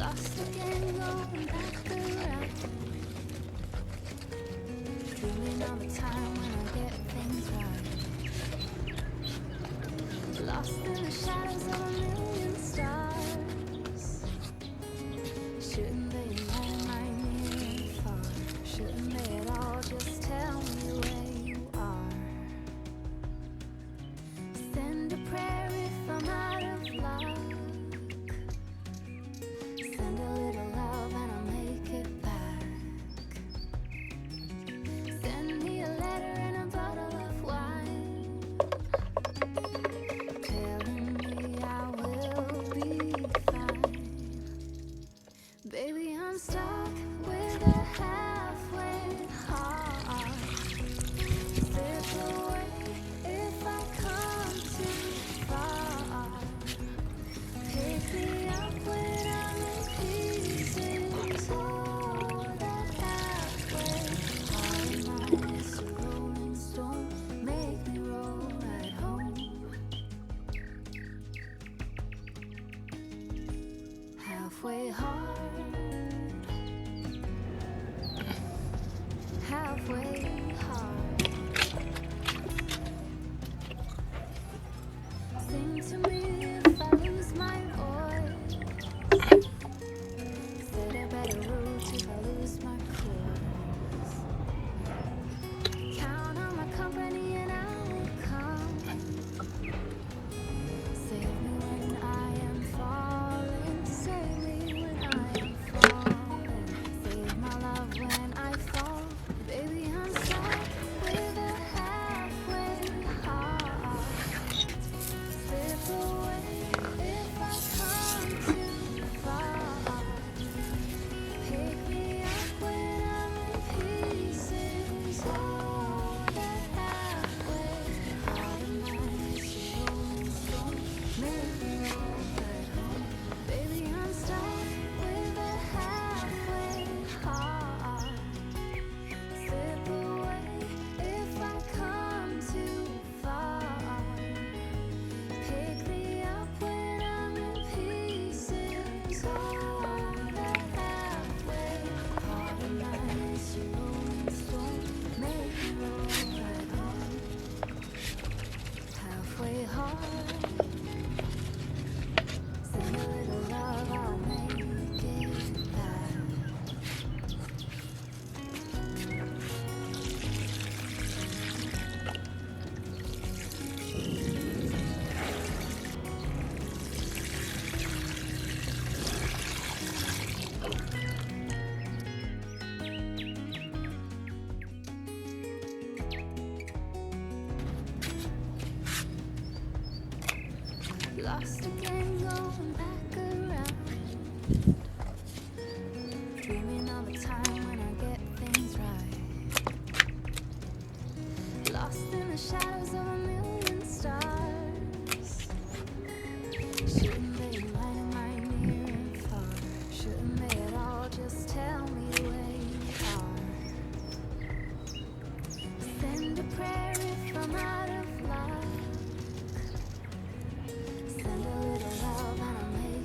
Lost again, going back around. Dreaming of a time when I get things right. Lost in the shadows of a million stars. Shouldn't they light my near and far? Shouldn't they at all just tell me where you are? Send a prayer if I'm out of luck. Send a little love and I'll make it back. Send me a letter and a bottle of wine, telling me I will be fine. Baby, I'm stuck with a halfway heart. Slip away if I come too far. Pick me up when I'm in pieces. Oh, that halfway heart of mine is a rolling stone. Make me roll right home. Halfway hard, halfway hard. Sing to me if I lose my voice. Set a better route if I lose my course. Count on my company and I will come. Save me when I am falling. Save me when I am falling. Save my love when I fall. Baby, I'm stuck with a halfway heart. Slip away if I come too far. Pick me up when I'm in pieces. Oh, that halfway heart of mine is a rolling stone. Make me roll right home. Baby, I'm stuck with a halfway heart. Slip away if I come too far. Pick me up when I'm in pieces. Oh, that halfway heart of mine is a rolling stone. Make me roll right home. Halfway hard. Send a little love, I'll make it back. Lost again, going back around. Dreaming of a time when I get things right. Lost in the shadows of a million stars. Shouldn't they light my near and far? Shouldn't they at all just tell me where you are? Send a prayer if I'm out of luck. Send a little love and I'll make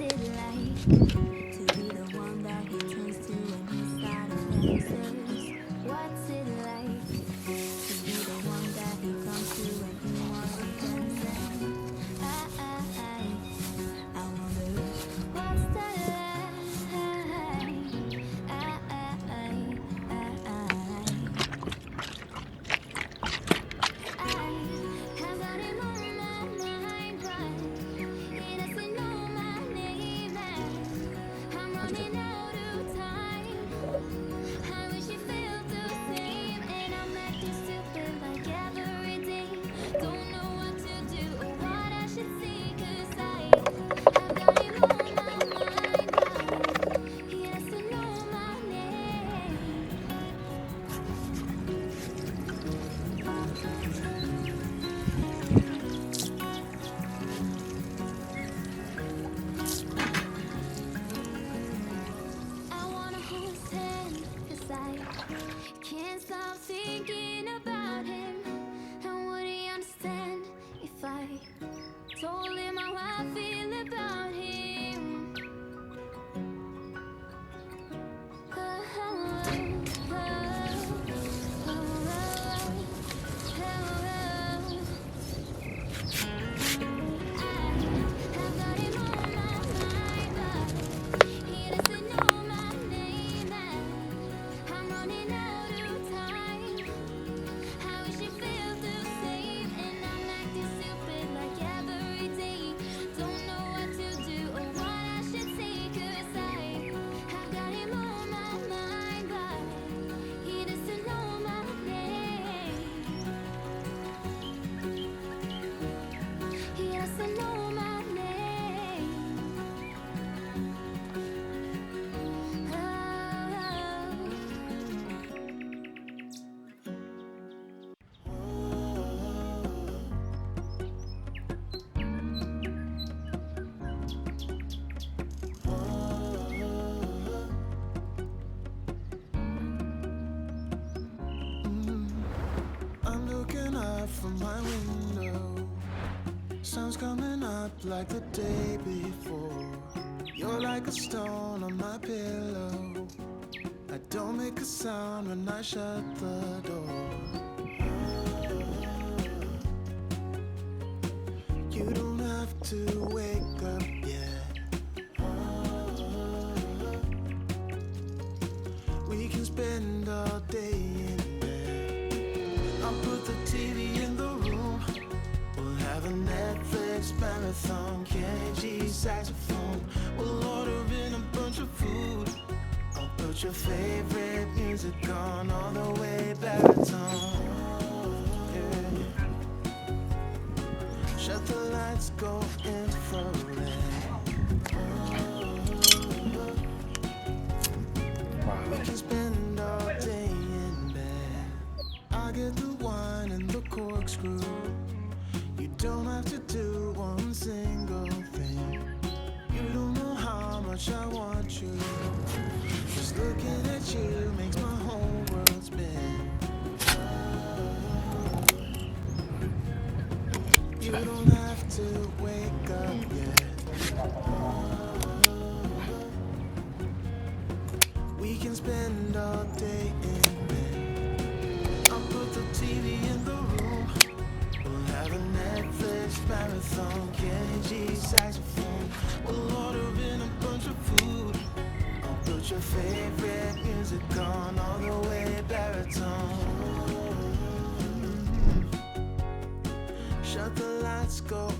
it like to be the one that he turns to when he's out of answers? What's it like to be the one that he comes to when he wants attention? I wonder what's that like? Have got him on my mind, but he doesn't know my name, and I'm running out of time. I wish you felt the same, and I'm acting stupid like every day. Don't know what to do or what I should say, 'cause I've got him on my mind, but he doesn't know my name. I wanna hold his hand, 'cause I can't stop thinking about him. And would he understand if I told him how I feel about him? I've got him on my mind, but he doesn't know my name, and I'm running out of time. I wish you felt the same, and I'm acting stupid like every day. Don't know what to do or what I should say, 'cause I've got him on my mind, but he doesn't know my name. He doesn't know my name. I'm looking out from my window. Sun's coming up like the day before. You're like a stone on my pillow. I don't make a sound when I shut the door. You don't have to wake up yet. We can spend all day in bed. I'll put the TV in the room. We'll have a Netflix marathon, Kenny G saxophone. We'll order in a bunch of food. I'll put your favorite music on all the way baritone. Yeah. Shut the lights, go infrared. We can spend all day in bed. I get the wine and the corkscrew. You don't have to do one single thing. You don't know how much I want you. Just looking at you makes my whole world spin. You don't have to wake up yet. We can spend all day in bed. I'll put the TV in the room. We'll have a Netflix marathon, Kenny G saxophone. We'll order in a bunch of food. I'll put your favorite music on all the way baritone. Shut the lights, go